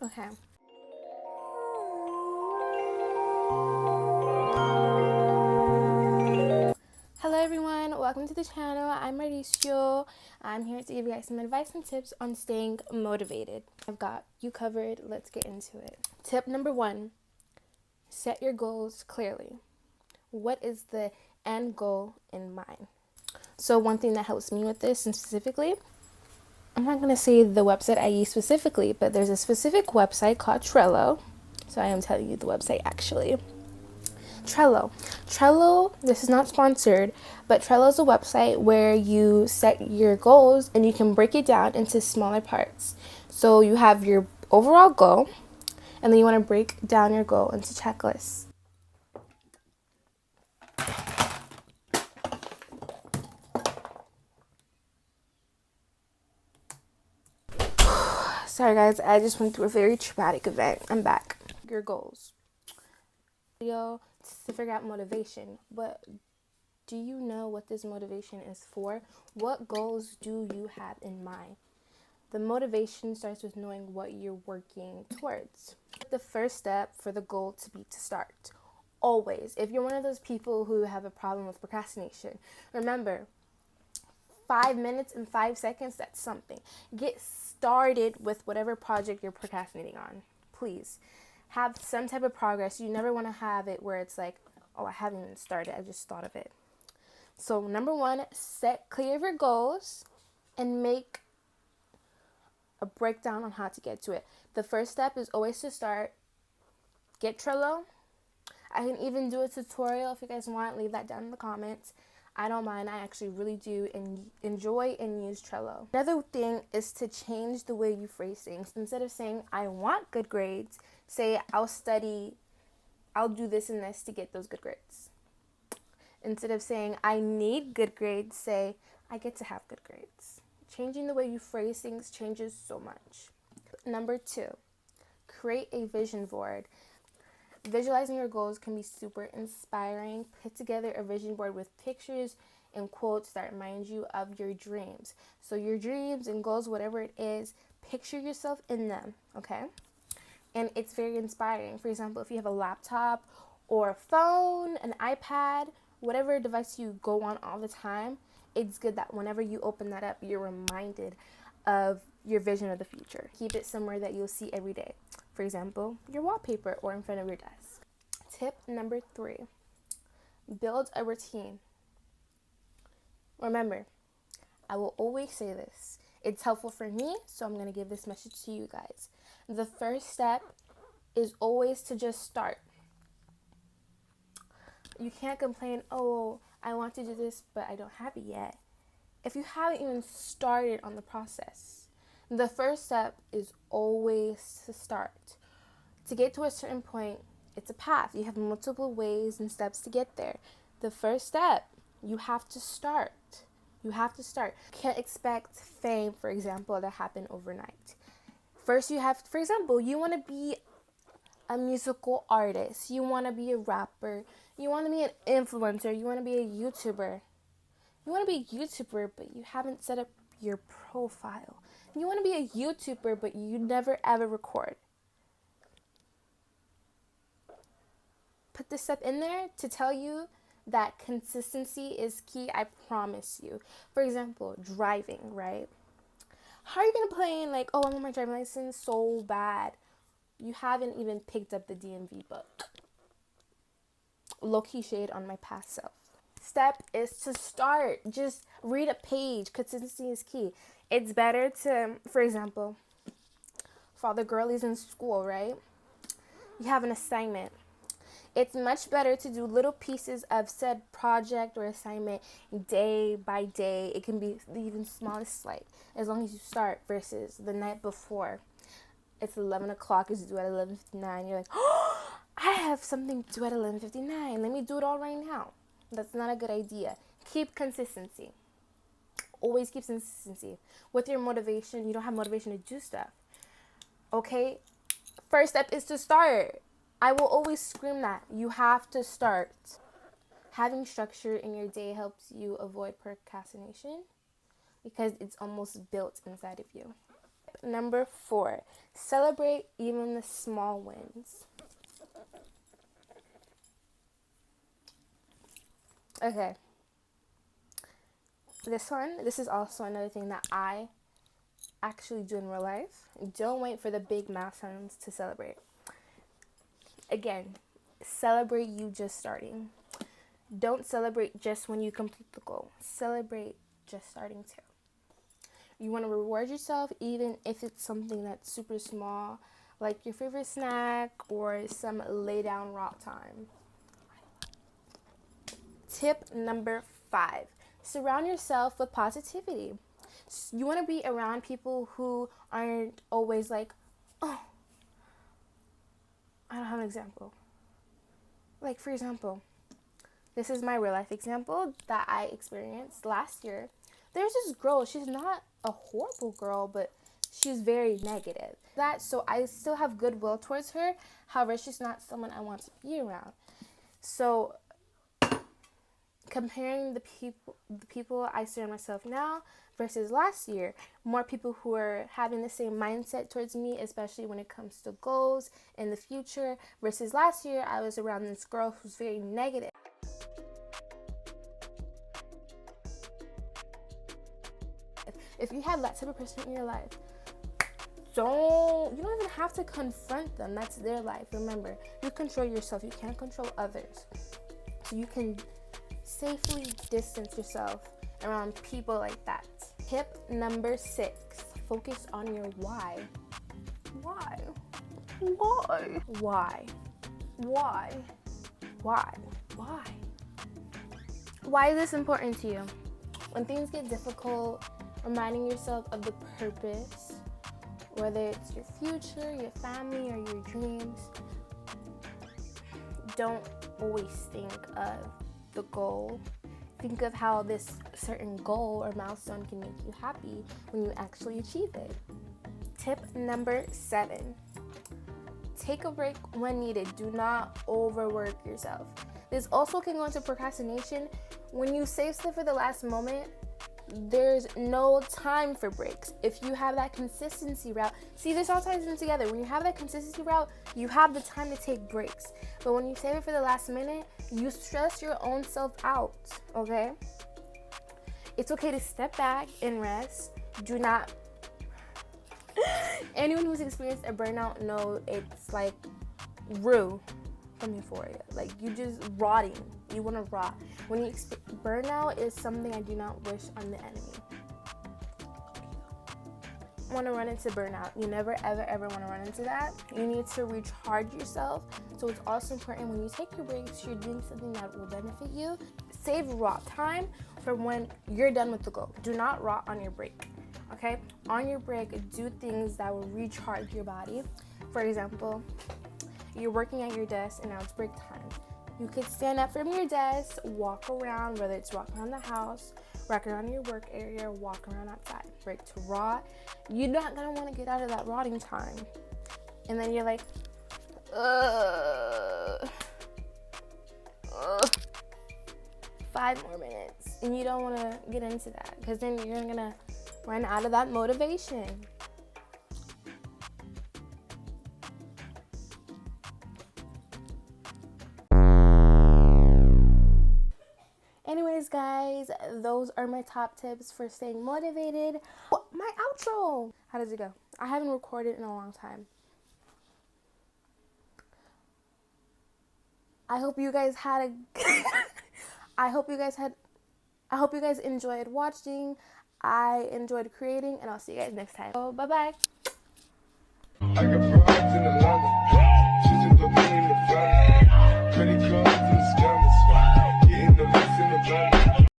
Okay. Hello everyone, welcome to the channel. I'm Mauricio. I'm here to give you guys some advice and tips on staying motivated. I've got you covered. Let's get into it. Tip number 1, set your goals clearly. What is the end goal in mind? So one thing that helps me with this, and specifically, I'm not going to say the website I use specifically, but there's a specific website called Trello. So I am telling you the website actually. Trello. Trello, this is not sponsored, but Trello is a website where you set your goals and you can break it down into smaller parts. So you have your overall goal, and then you want to break down your goal into checklists. Sorry guys, I just went through a very traumatic event. I'm back. Your goals. Video to figure out motivation, but do you know what this motivation is for? What goals do you have in mind? The motivation starts with knowing what you're working towards. The first step for the goal to be to start. Always. If you're one of those people who have a problem with procrastination, remember, 5 minutes and 5 seconds, that's something. Get started with whatever project you're procrastinating on. Please. Have some type of progress. You never want to have it where it's like, oh, I haven't even started. I just thought of it. So, number 1, set clear your goals and make a breakdown on how to get to it. The first step is always to start. Get Trello. I can even do a tutorial if you guys want. Leave that down in the comments. I don't mind. I actually really do enjoy and use Trello. Another thing is to change the way you phrase things. Instead of saying, I want good grades, say, I'll study, I'll do this and this to get those good grades. Instead of saying, I need good grades, say, I get to have good grades. Changing the way you phrase things changes so much. Number 2, create a vision board. Visualizing your goals can be super inspiring. Put together a vision board with pictures and quotes that remind you of your dreams. So your dreams and goals, whatever it is, picture yourself in them, okay? And it's very inspiring. For example, if you have a laptop or a phone, an iPad, whatever device you go on all the time, it's good that whenever you open that up, you're reminded of your vision of the future. Keep it somewhere that you'll see every day. For example, your wallpaper or in front of your desk. Tip number 3, build a routine. Remember, I will always say this. It's helpful for me, so I'm going to give this message to you guys. The first step is always to just start. You can't complain, oh, I want to do this, but I don't have it yet. If you haven't even started on the process, the first step is always to start. To get to a certain point, it's a path. You have multiple ways and steps to get there. The first step, you have to start. You have to start. You can't expect fame, for example, to happen overnight. First, you have, for example, you want to be a musical artist. You want to be a rapper. You want to be an influencer. You want to be a YouTuber. You want to be a YouTuber, but you haven't set up your profile. You want to be a YouTuber, but you never ever record. Put this step in there to tell you that consistency is key. I promise you. For example, driving, right? How are you going to plan like, oh, I want my driving license so bad? You haven't even picked up the DMV book. Low-key shade on my past self. Step is to start. Just read a page. Consistency is key. It's better to, for example, for all the girlies in school, right? You have an assignment. It's much better to do little pieces of said project or assignment day by day. It can be even smallest slight, as long as you start, versus the night before. It's 11 o'clock, it's due at 11:59. You're like, oh, I have something due at 11:59. Let me do it all right now. That's not a good idea. Keep consistency. Always keep consistency. With your motivation, you don't have motivation to do stuff. Okay? First step is to start. I will always scream that. You have to start. Having structure in your day helps you avoid procrastination because it's almost built inside of you. Number 4, celebrate even the small wins. Okay. This is also another thing that I actually do in real life. Don't wait for the big milestones to celebrate. Again, celebrate you just starting. Don't celebrate just when you complete the goal. Celebrate just starting too. You want to reward yourself even if it's something that's super small, like your favorite snack or some lay down rock time. Tip number 5, surround yourself with positivity. You want to be around people who aren't always like, oh, I don't have an example. Like, for example, this is my real life example that I experienced last year. There's this girl, she's not a horrible girl, but she's very negative. So I still have goodwill towards her. However, she's not someone I want to be around. So comparing the people I surround myself now versus last year, more people who are having the same mindset towards me, especially when it comes to goals in the future, versus last year I was around this girl who's very negative. If you have that type of person in your life, you don't even have to confront them. That's their life. Remember, you control yourself. You can't control others. So you can safely distance yourself around people like that. Tip number 6, focus on your why. Why? Why? Why? Why? Why? Why? Why is this important to you? When things get difficult, reminding yourself of the purpose, whether it's your future, your family, or your dreams. Don't always think of the goal. Think of how this certain goal or milestone can make you happy when you actually achieve it. Tip number 7, take a break when needed. Do not overwork yourself. This also can go into procrastination. When you save stuff for the last moment, there's no time for breaks. If you have that consistency route, see, this all ties in together. When you have that consistency route, you have the time to take breaks. But when you save it for the last minute, you stress your own self out, okay? It's okay to step back and rest. Do not... Anyone who's experienced a burnout knows it's like Rue from Euphoria. Like, you just rotting. You want to rot. When you burnout is something I do not wish on the enemy. Want to run into burnout. You never ever want to run into that. You need to recharge yourself. So it's also important when you take your breaks, you're doing something that will benefit you. Save rot time for when you're done with the goal. Do not rot on your break. Okay? On your break, do things that will recharge your body. For example, you're working at your desk and now it's break time. You could stand up from your desk, walk around, whether it's walk around the house, walk around your work area, walk around outside. Break to rot. You're not going to want to get out of that rotting time. And then you're like, 5 more minutes. And you don't want to get into that because then you're going to run out of that motivation. Anyways, guys, those are my top tips for staying motivated. Oh, my outro. How does it go? I haven't recorded in a long time. I hope you guys had I hope you guys enjoyed watching. I enjoyed creating, and I'll see you guys next time. So, bye-bye.